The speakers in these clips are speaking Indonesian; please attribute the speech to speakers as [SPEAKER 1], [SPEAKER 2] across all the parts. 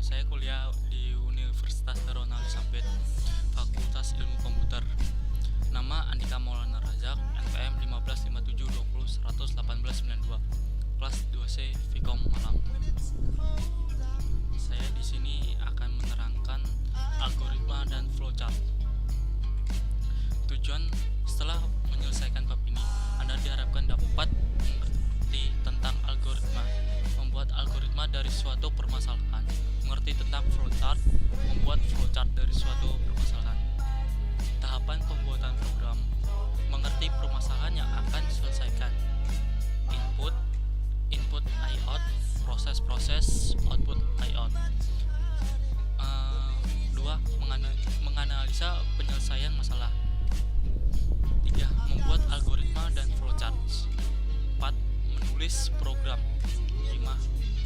[SPEAKER 1] Saya kuliah di Universitas Darul Ali Sampit, Fakultas Ilmu Komputer. Nama Andika Maulana Razak, NPM 155720111892, kelas 2C Vkom Malang. Saya di sini akan menerangkan algoritma dan flowchart. Tujuan setelah menyelesaikan bab ini, Anda diharapkan dapat mengerti tentang algoritma, membuat algoritma dari suatu permasalahan, mengerti tentang flowchart, membuat flowchart dari suatu permasalahan. Tahapan pembuatan program, mengerti permasalahan yang akan diselesaikan. Input layout, proses output layout. 2. Menganalisa penyelesaian masalah. 3. Membuat algoritma dan flowchart. 4. Menulis program. 5.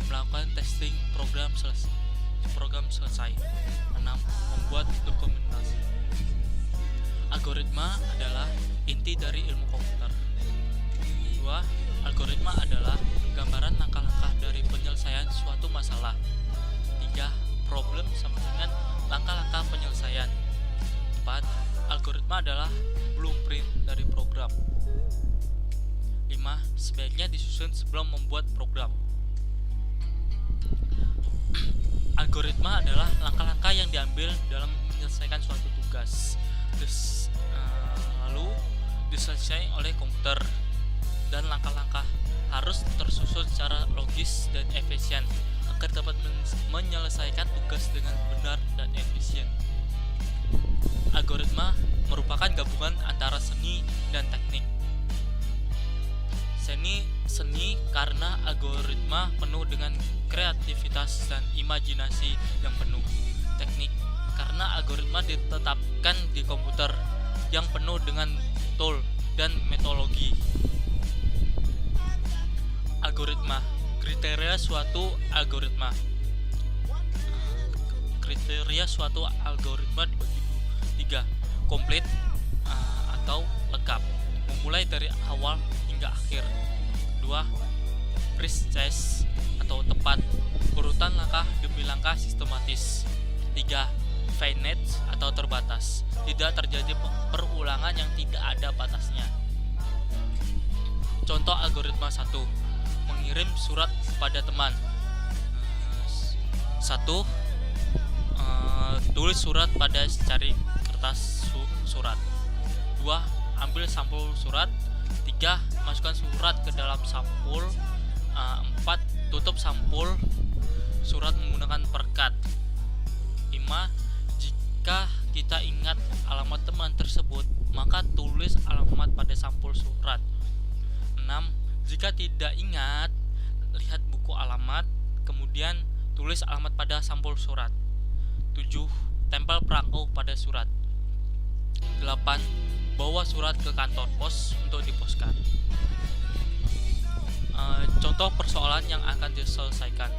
[SPEAKER 1] Melakukan testing program selesai. 6. Membuat dokumentasi. Algoritma adalah inti dari ilmu komputer. 2. Algoritma adalah gambaran langkah-langkah dari penyelesaian suatu masalah. 3. Problem sama dengan langkah-langkah penyelesaian. 4. Algoritma adalah blueprint dari program. 5. Sebaiknya disusun sebelum membuat program. Algoritma adalah langkah-langkah yang diambil dalam menyelesaikan suatu tugas, lalu diselesaikan oleh komputer, dan langkah-langkah harus tersusun secara logis dan efisien agar dapat menyelesaikan tugas dengan benar dan efisien. Algoritma merupakan gabungan antara seni dan teknik. Seni karena algoritma penuh dengan kreativitas dan imajinasi yang penuh. Teknik karena algoritma ditetapkan di komputer yang penuh dengan tool dan metodologi. Algoritma, kriteria suatu algoritma. Kriteria suatu algoritma dibagi 3. Komplit atau lengkap, memulai dari awal hingga akhir. 2. Precise atau tepat, urutan langkah demi langkah sistematis. 3. Finite atau terbatas, tidak terjadi perulangan yang tidak ada batasnya. Contoh algoritma 1. Mengirim surat pada teman. 1. Tulis surat pada secari kertas surat. 2. Ambil sampul surat. 3. Masukkan surat ke dalam sampul. 4. Tutup sampul surat menggunakan perekat. 5. Jika kita ingat alamat teman tersebut, maka tulis alamat pada sampul surat. 6. Jika tidak ingat, lihat buku alamat, kemudian tulis alamat pada sampul surat. 7. Tempel perangko pada surat. 8. Bawa surat ke kantor pos untuk diposkan. Contoh persoalan yang akan diselesaikan.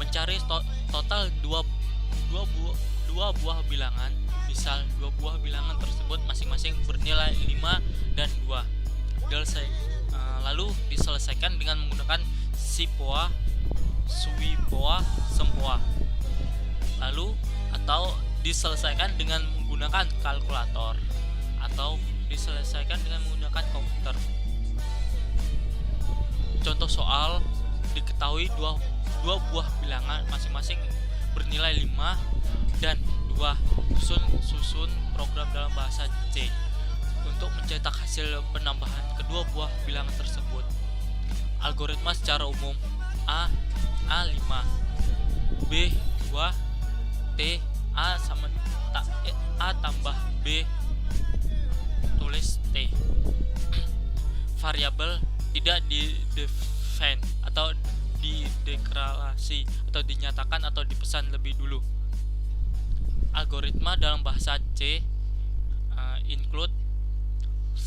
[SPEAKER 1] Mencari total dua buah bilangan. Misal dua buah bilangan tersebut masing-masing bernilai 5 dan 2. Lalu diselesaikan dengan menggunakan SIPOA, SWIPOA, SEMPOA. Lalu atau diselesaikan dengan menggunakan kalkulator atau diselesaikan dengan menggunakan komputer. Contoh soal, diketahui dua buah bilangan masing-masing bernilai 5 dan 2. Susun program dalam bahasa C untuk mencetak hasil penambahan kedua buah bilangan tersebut. Algoritma secara umum: A 5, B 2, T A tambah B, tulis T. Variabel tidak di-define atau dideklarasi atau dinyatakan atau dipesan lebih dulu. Algoritma dalam bahasa C include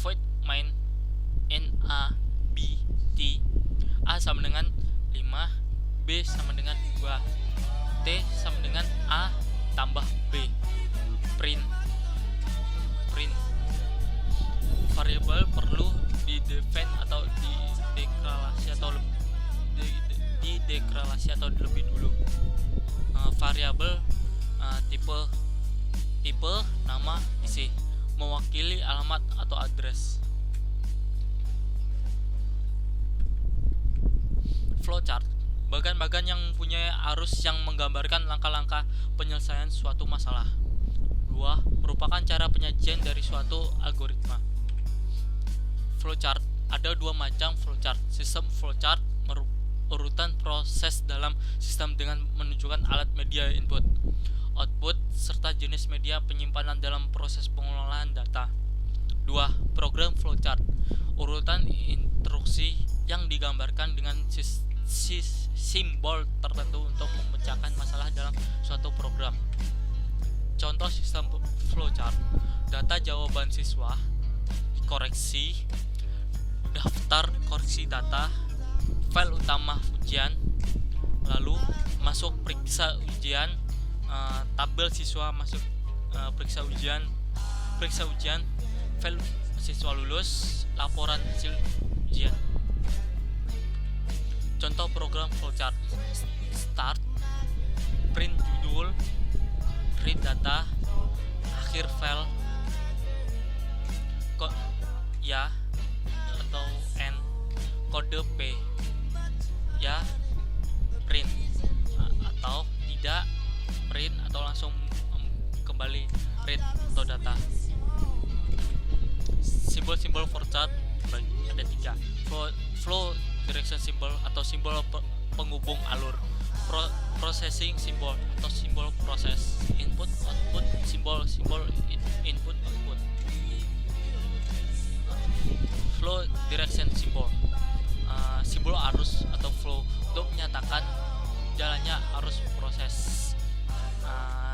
[SPEAKER 1] void main N A B T. A sama dengan 5, B sama dengan 2, T sama dengan A tambah B. Print. Variabel perlu di-define atau dideklarasi atau didekrelasi atau lebih dulu. Variabel tipe nama isi mewakili alamat atau address. Flowchart, bagan-bagan yang mempunyai arus yang menggambarkan langkah-langkah penyelesaian suatu masalah. 2. Merupakan cara penyajian dari suatu algoritma. Flowchart, ada dua macam flowchart. Sistem flowchart urutan proses dalam sistem dengan menunjukkan alat media input, output, serta jenis media penyimpanan dalam proses pengelolaan data. 2. Program flowchart, urutan instruksi yang digambarkan dengan simbol tertentu untuk memecahkan masalah dalam suatu program. Contoh sistem flowchart: data jawaban siswa, koreksi, daftar koreksi data, file utama ujian, lalu masuk periksa ujian, tabel siswa masuk periksa ujian, file siswa lulus, laporan hasil ujian. Contoh program flowchart: start, print judul, read data, akhir file, ya atau N, kode P, ya print, atau tidak print atau langsung kembali read atau data. Simbol-simbol flowchart ada 3. Flow direction symbol atau simbol penghubung alur, processing symbol atau simbol proses, input output simbol input output. Flow direction symbol, simbol arus atau flow untuk menyatakan jalannya arus proses.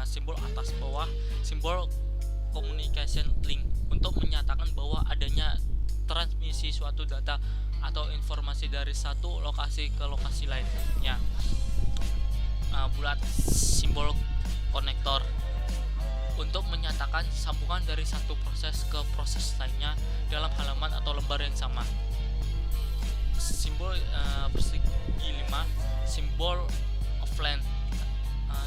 [SPEAKER 1] Simbol atas bawah, simbol communication link untuk menyatakan bahwa adanya transmisi suatu data atau informasi dari satu lokasi ke lokasi lainnya. Bulat, simbol konektor untuk menyatakan sambungan dari satu proses ke proses lainnya dalam halaman atau lembar yang sama. Simbol persegi 5, simbol offline.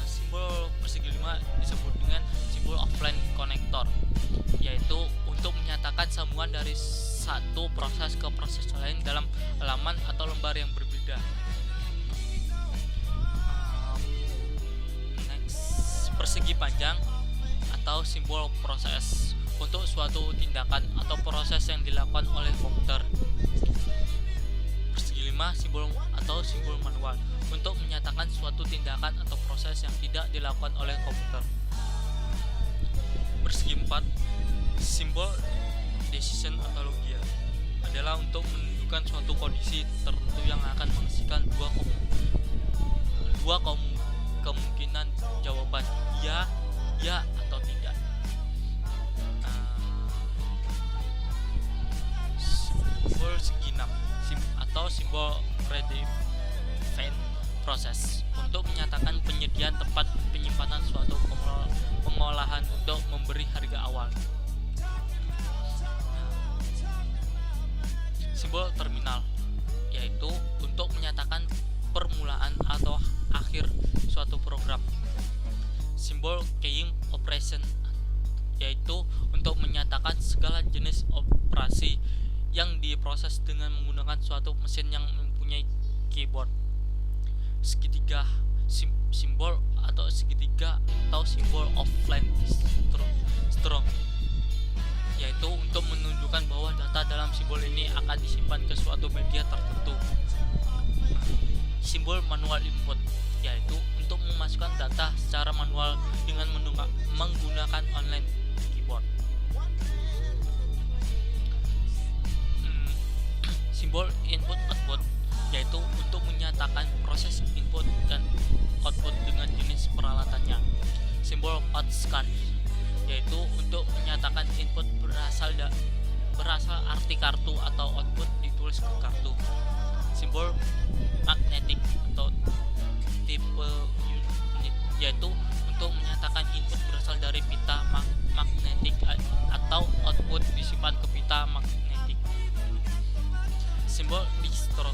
[SPEAKER 1] Simbol persegi 5 disebut dengan simbol offline konektor, yaitu untuk menyatakan sambungan dari satu proses ke proses lain dalam halaman atau lembar yang berbeda. Persegi panjang atau simbol proses untuk suatu tindakan atau proses yang dilakukan oleh komputer. Persegi 5 simbol atau simbol manual untuk menyatakan suatu tindakan atau proses yang tidak dilakukan oleh komputer. Persegi 4 simbol decision atau logia adalah untuk menunjukkan suatu kondisi tertentu yang akan menghasilkan dua kemungkinan jawaban, ya atau tidak. Simbol segi 6 atau simbol predefined process untuk menyatakan penyediaan tempat penyimpanan suatu pengolahan untuk memberi harga awal. Simbol terminal yaitu untuk menyatakan permulaan atau akhir suatu program. Simbol keying operation yaitu untuk menyatakan segala jenis operasi yang diproses dengan menggunakan suatu mesin yang mempunyai keyboard. Segitiga simbol atau segitiga atau simbol offline strong yaitu untuk menunjukkan bahwa data dalam simbol ini akan disimpan ke suatu media tertentu. Simbol manual input yaitu untuk memasukkan data secara manual dengan menggunakan online keyboard. Simbol input output yaitu untuk menyatakan proses input dan output dengan jenis peralatannya. Simbol outscan yaitu untuk menyatakan input berasal arti kartu atau output ditulis ke kartu. Simbol magnetic atau tipe unit yaitu untuk menyatakan input berasal dari pita magnetik atau output disimpan ke pita magnetik. Simbol distro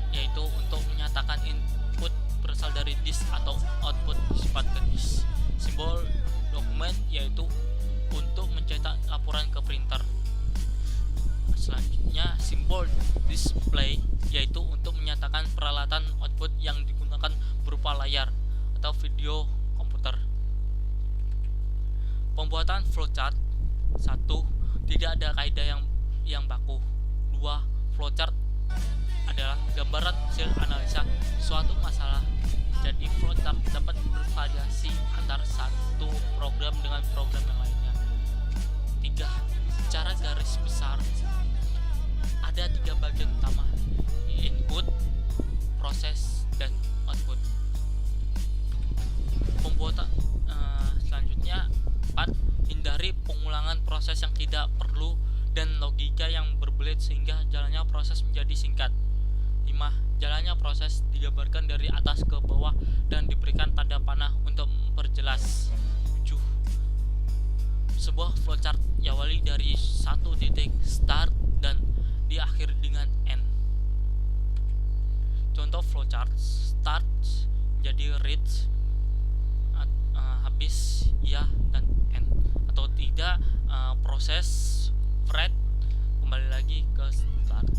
[SPEAKER 1] yaitu untuk menyatakan flowchart dapat bervariasi antara satu program dengan program yang lainnya. 3. Secara garis besar ada 3 bagian utama: input, proses, dan output. Pembuatan selanjutnya 4. Hindari pengulangan proses yang tidak perlu dan logika yang berbelit sehingga jalannya proses menjadi singkat. 5. Jalannya proses digambarkan dari atas ke bawah dan diberikan tanda panah untuk memperjelas. 7. Sebuah flowchart diawali dari satu titik start dan diakhiri dengan end. Contoh flowchart: start jadi reach, habis ya, dan end. Atau tidak, proses thread kembali lagi ke start.